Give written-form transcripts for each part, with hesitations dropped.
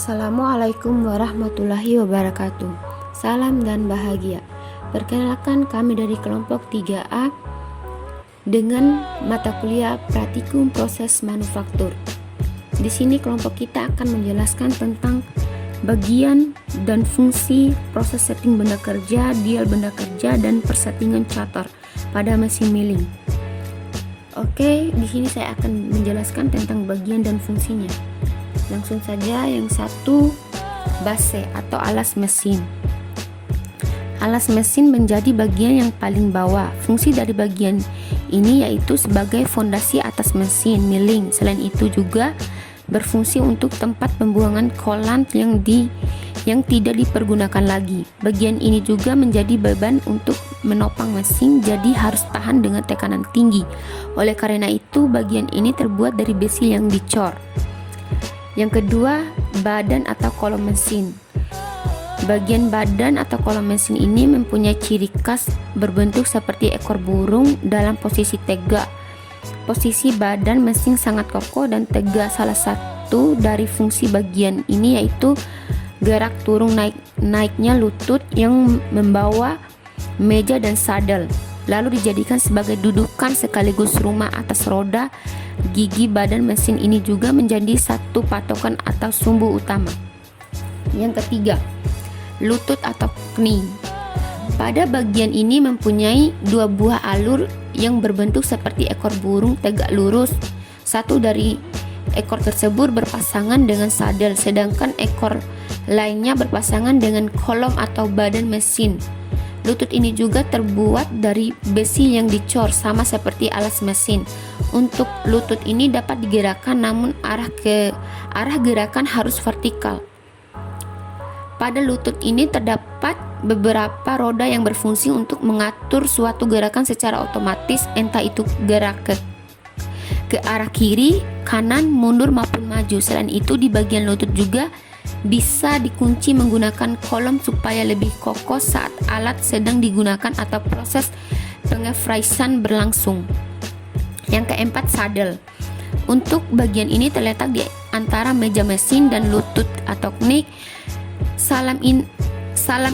Assalamualaikum warahmatullahi wabarakatuh. Salam dan bahagia. Perkenalkan, kami dari kelompok 3A dengan mata kuliah Praktikum Proses Manufaktur. Di sini kelompok kita akan menjelaskan tentang bagian dan fungsi proses setting benda kerja, dial benda kerja, dan persettingan catur pada mesin milling. Oke, di sini saya akan menjelaskan tentang bagian dan fungsinya. Langsung saja, yang satu, base atau alas mesin. Alas mesin menjadi bagian yang paling bawah. Fungsi dari bagian ini yaitu sebagai fondasi atas mesin milling. Selain itu juga berfungsi untuk tempat pembuangan coolant yang tidak dipergunakan lagi. Bagian ini juga menjadi beban untuk menopang mesin, jadi harus tahan dengan tekanan tinggi. Oleh karena itu, bagian ini terbuat dari besi yang dicor. Yang kedua, badan atau kolom mesin. Bagian badan atau kolom mesin ini mempunyai ciri khas berbentuk seperti ekor burung dalam posisi tegak. Posisi badan mesin sangat kokoh dan tegak. Salah satu dari fungsi bagian ini yaitu gerak turun naiknya lutut yang membawa meja dan sadel, lalu dijadikan sebagai dudukan sekaligus rumah atas roda. Gigi badan mesin ini juga menjadi satu patokan atau sumbu utama. Yang ketiga, lutut atau knee. Pada bagian ini mempunyai dua buah alur yang berbentuk seperti ekor burung tegak lurus. Satu dari ekor tersebut berpasangan dengan sadel, sedangkan ekor lainnya berpasangan dengan kolom atau badan mesin. Lutut ini juga terbuat dari besi yang dicor, sama seperti alas mesin. Untuk lutut ini dapat digerakkan, namun arah gerakan harus vertikal. Pada lutut ini terdapat beberapa roda yang berfungsi untuk mengatur suatu gerakan secara otomatis, entah itu gerak ke arah kiri, kanan, mundur maupun maju. Selain itu, di bagian lutut juga bisa dikunci menggunakan kolom supaya lebih kokoh saat alat sedang digunakan atau proses pengefraisan berlangsung. Yang keempat, sadel. Untuk bagian ini terletak di antara meja mesin dan lutut atau knee. Salam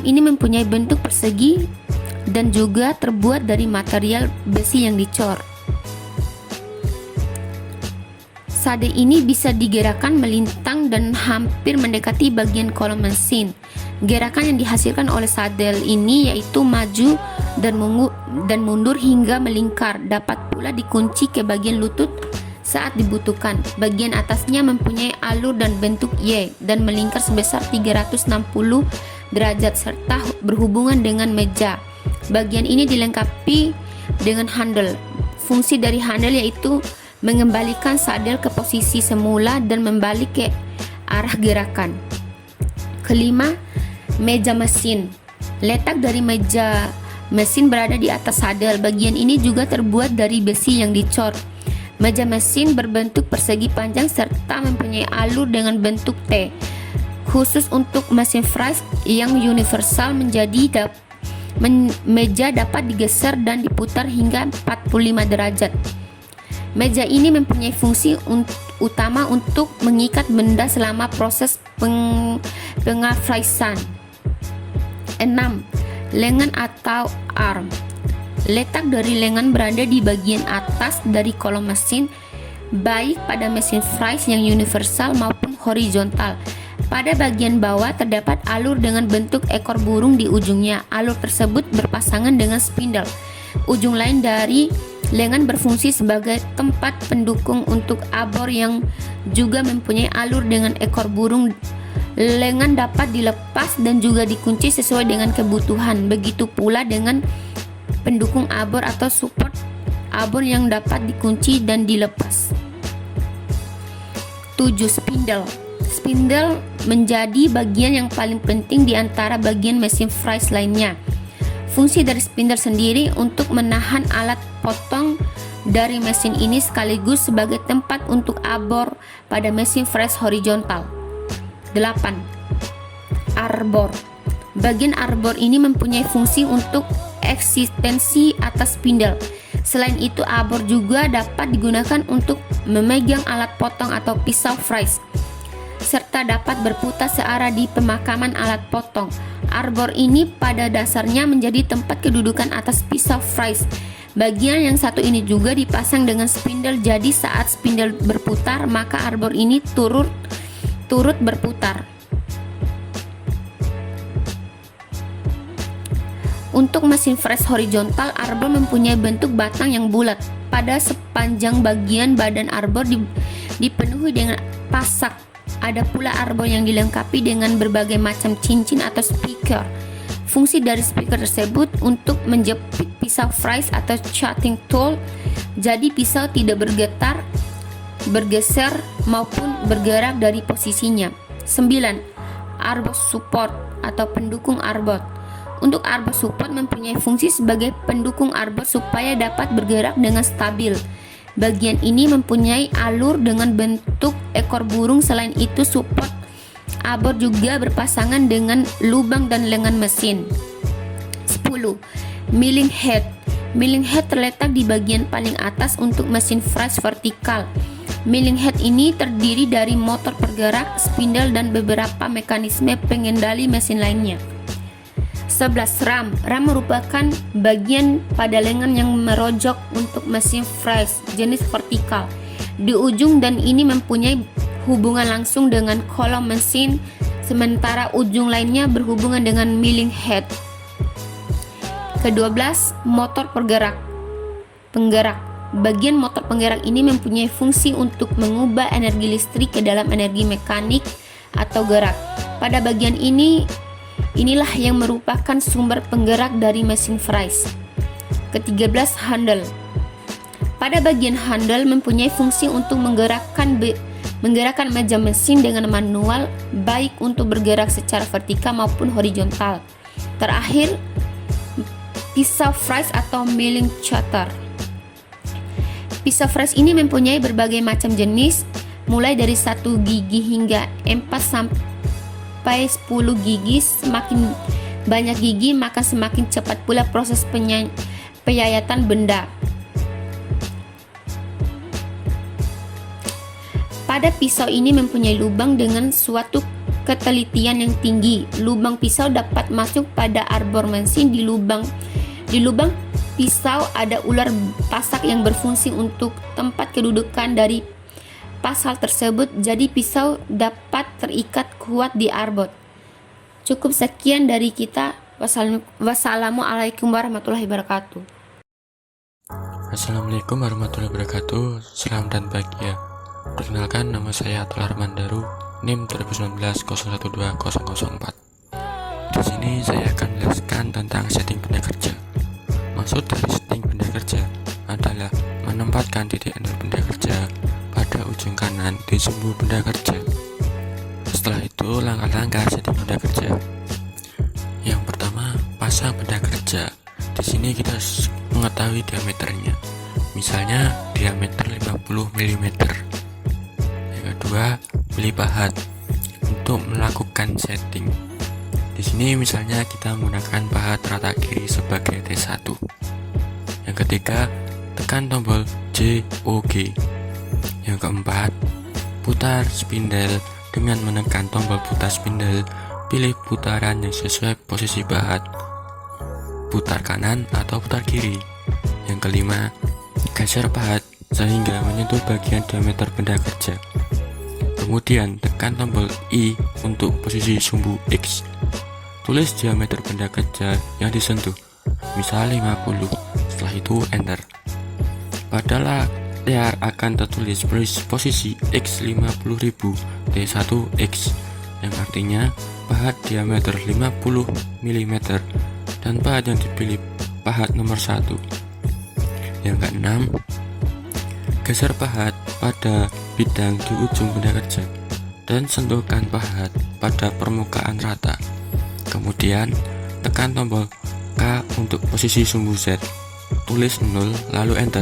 ini mempunyai bentuk persegi dan juga terbuat dari material besi yang dicor. Sadel ini bisa digerakkan melintang dan hampir mendekati bagian kolom mesin. Gerakan yang dihasilkan oleh sadel ini yaitu maju dan mundur hingga melingkar. Dapat pula dikunci ke bagian lutut saat dibutuhkan. Bagian atasnya mempunyai alur dan bentuk Y dan melingkar sebesar 360 derajat serta berhubungan dengan meja. Bagian ini dilengkapi dengan handle. Fungsi dari handle yaitu mengembalikan sadel ke posisi semula dan membalik ke arah gerakan. Kelima, meja mesin. Letak dari meja mesin berada di atas sadel. Bagian ini juga terbuat dari besi yang dicor. Meja mesin berbentuk persegi panjang serta mempunyai alur dengan bentuk T. Khusus untuk mesin fries yang universal meja dapat digeser dan diputar hingga 45 derajat. Meja ini mempunyai fungsi utama untuk mengikat benda selama proses pengefraisan. 6. Lengan atau arm. Letak dari lengan berada di bagian atas dari kolom mesin, baik pada mesin fries yang universal maupun horizontal. Pada bagian bawah terdapat alur dengan bentuk ekor burung di ujungnya. Alur tersebut berpasangan dengan spindle. Ujung lain dari lengan berfungsi sebagai tempat pendukung untuk abor yang juga mempunyai alur dengan ekor burung. Lengan dapat dilepas dan juga dikunci sesuai dengan kebutuhan. Begitu pula dengan pendukung abor atau support abor yang dapat dikunci dan dilepas. 7. Spindle. Spindle menjadi bagian yang paling penting di antara bagian mesin fries lainnya. Fungsi dari spindle sendiri untuk menahan alat potong dari mesin ini sekaligus sebagai tempat untuk abor pada mesin fries horizontal. 8. Arbor. Bagian arbor ini mempunyai fungsi untuk eksistensi atas spindle. Selain itu, arbor juga dapat digunakan untuk memegang alat potong atau pisau fries. serta dapat berputar searah di pemakaman alat potong. Arbor ini pada dasarnya menjadi tempat kedudukan atas pisau fries. Bagian yang satu ini juga dipasang dengan spindle, jadi saat spindle berputar maka arbor ini turut berputar. Untuk mesin fries horizontal, arbor mempunyai bentuk batang yang bulat. Pada sepanjang bagian badan arbor dipenuhi dengan pasak. Ada pula arbor yang dilengkapi dengan berbagai macam cincin atau speaker. Fungsi dari speaker tersebut untuk menjepit pisau fries atau cutting tool, jadi pisau tidak bergeser maupun bergerak dari posisinya. 9. Arbor support atau pendukung arbor. Untuk arbor support mempunyai fungsi sebagai pendukung arbor supaya dapat bergerak dengan stabil. Bagian ini mempunyai alur dengan bentuk ekor burung. Selain itu, support arbor juga berpasangan dengan lubang dan lengan mesin. 10. Milling head. Milling head terletak di bagian paling atas untuk mesin fries vertikal. Milling head ini terdiri dari motor penggerak, spindle, dan beberapa mekanisme pengendali mesin lainnya. 11. Ram. Ram merupakan bagian pada lengan yang merojok untuk mesin fries jenis vertikal di ujung, dan ini mempunyai hubungan langsung dengan kolom mesin, sementara ujung lainnya berhubungan dengan milling head. Ke-12. Motor penggerak. Bagian motor penggerak ini mempunyai fungsi untuk mengubah energi listrik ke dalam energi mekanik atau gerak. Pada bagian inilah yang merupakan sumber penggerak dari mesin fries. Ke-13. Handle. Pada bagian handle mempunyai fungsi untuk menggerakkan meja mesin dengan manual, baik untuk bergerak secara vertikal maupun horizontal. Terakhir, pisau fries atau milling cutter. Pisau fries ini mempunyai berbagai macam jenis, mulai dari 1 gigi hingga 4 sampai 10 gigi. Semakin banyak gigi maka semakin cepat pula proses penyayatan benda. Pada pisau ini mempunyai lubang dengan suatu ketelitian yang tinggi. Lubang pisau dapat masuk pada arbor mesin. Di lubang pisau ada ular pasak yang berfungsi untuk tempat kedudukan dari pasal tersebut, jadi pisau dapat terikat kuat di arbor. Cukup sekian dari kita. Wassalamualaikum warahmatullahi wabarakatuh. Assalamualaikum warahmatullahi wabarakatuh. Salam dan bahagia. Perkenalkan, nama saya Atul Armandaru, NIM 2019-012004. Di sini saya akan menjelaskan tentang setting benda kerja. Maksud dari setting benda kerja adalah menempatkan titik nol benda kerja pada ujung kanan di sumbu benda kerja. Setelah itu, langkah-langkah setting benda kerja. Yang pertama, pasang benda kerja. Di sini kita mengetahui diameternya. Misalnya diameter 50 mm. Yang kedua, pilih pahat untuk melakukan setting. Di sini misalnya kita menggunakan pahat rata kiri sebagai T1. Yang ketiga, tekan tombol JOG. Yang keempat, putar spindle. Dengan menekan tombol putar spindle, pilih putaran yang sesuai posisi pahat, putar kanan atau putar kiri. Yang kelima, geser pahat sehingga menyentuh bagian diameter benda kerja. Kemudian tekan tombol I untuk posisi sumbu X. Tulis diameter benda kerja yang disentuh, misal 50. Setelah itu enter. Pada layar akan tertulis posisi X 50.000 T1X, yang artinya pahat diameter 50 mm dan pahat yang dipilih pahat nomor 1. Yang keenam, geser pahat pada bidang di ujung benda kerja dan sentuhkan pahat pada permukaan rata. Kemudian tekan tombol K untuk posisi sumbu Z, tulis 0 lalu enter.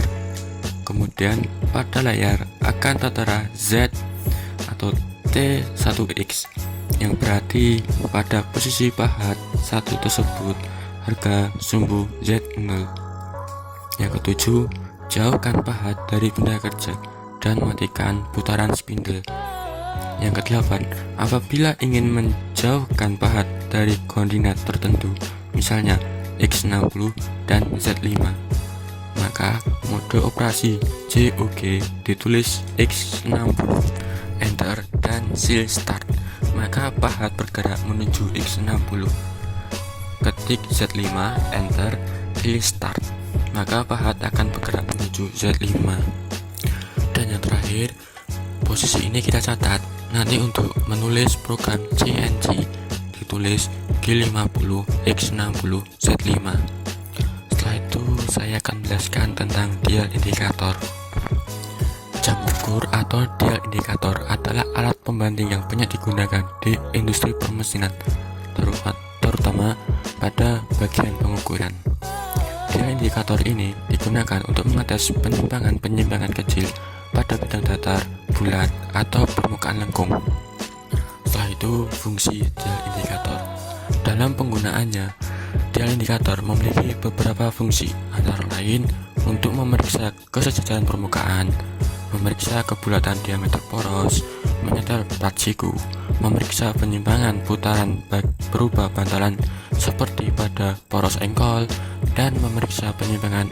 Kemudian pada layar akan tertera Z atau T1X, yang berarti pada posisi pahat 1 tersebut harga sumbu Z0. Yang ketujuh, jauhkan pahat dari benda kerja dan matikan putaran spindle. Yang kedelapan, apabila ingin menjauhkan pahat dari koordinat tertentu, misalnya X60 dan Z5, maka mode operasi JOG ditulis X60, enter dan seal start, maka pahat bergerak menuju X60. Ketik Z5, enter, seal start, maka pahat akan bergerak menuju Z5. Dan yang terakhir, posisi ini kita catat. Nanti untuk menulis program CNC ditulis G50 X60 Z5. Setelah itu saya akan menjelaskan tentang dial indikator. Jam ukur atau dial indikator adalah alat pembanding yang banyak digunakan di industri permesinan, terutama pada bagian pengukuran. Dial indikator ini digunakan untuk mengetes penyimpangan kecil pada bidang datar, bulat, atau permukaan lengkung. Setelah itu, fungsi dial indikator. Dalam penggunaannya, dial indikator memiliki beberapa fungsi, antara lain untuk memeriksa kesejajaran permukaan, memeriksa kebulatan diameter poros, menyetel plat siku, memeriksa penyimpangan putaran berubah bantalan seperti pada poros engkol, dan memeriksa penyimpangan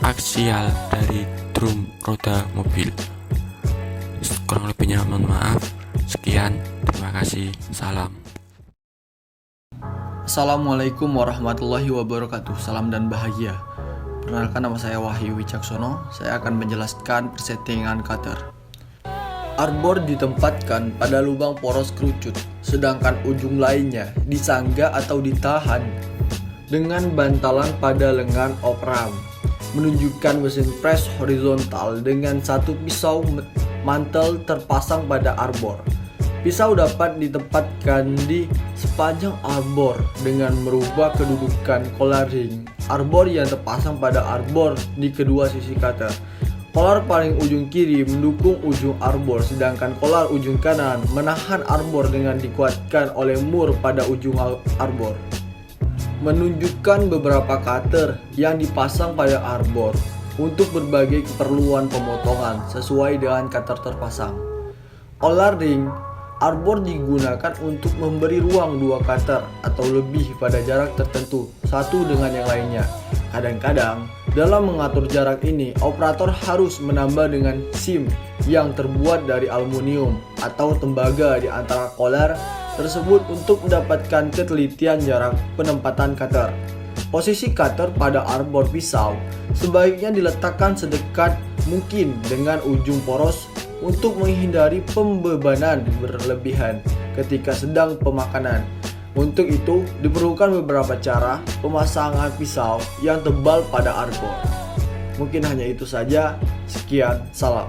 aksial dari drum roda mobil. Kurang lebihnya mohon maaf. Sekian, terima kasih, salam. Assalamualaikum warahmatullahi wabarakatuh. Salam dan bahagia. Perkenalkan, nama saya Wahyu Wicaksono. Saya akan menjelaskan persettingan cutter. Arbor ditempatkan pada lubang poros kerucut, sedangkan ujung lainnya disangga atau ditahan dengan bantalan pada lengan opram. Menunjukkan mesin press horizontal dengan satu pisau mantel terpasang pada arbor. Pisau dapat ditempatkan di sepanjang arbor dengan merubah kedudukan collar ring arbor yang terpasang pada arbor di kedua sisi cutter. Collar paling ujung kiri mendukung ujung arbor, sedangkan collar ujung kanan menahan arbor dengan dikuatkan oleh mur pada ujung arbor. Menunjukkan beberapa cutter yang dipasang pada arbor untuk berbagai keperluan pemotongan sesuai dengan cutter terpasang. Collar ring arbor digunakan untuk memberi ruang dua cutter atau lebih pada jarak tertentu satu dengan yang lainnya. Kadang-kadang dalam mengatur jarak ini, operator harus menambah dengan sim yang terbuat dari aluminium atau tembaga di antara collar tersebut untuk mendapatkan ketelitian jarak penempatan cutter. Posisi cutter pada arbor pisau sebaiknya diletakkan sedekat mungkin dengan ujung poros untuk menghindari pembebanan berlebihan ketika sedang pemakanan. Untuk itu diperlukan beberapa cara pemasangan pisau yang tebal pada arbor. Mungkin hanya itu saja. Sekian, salam.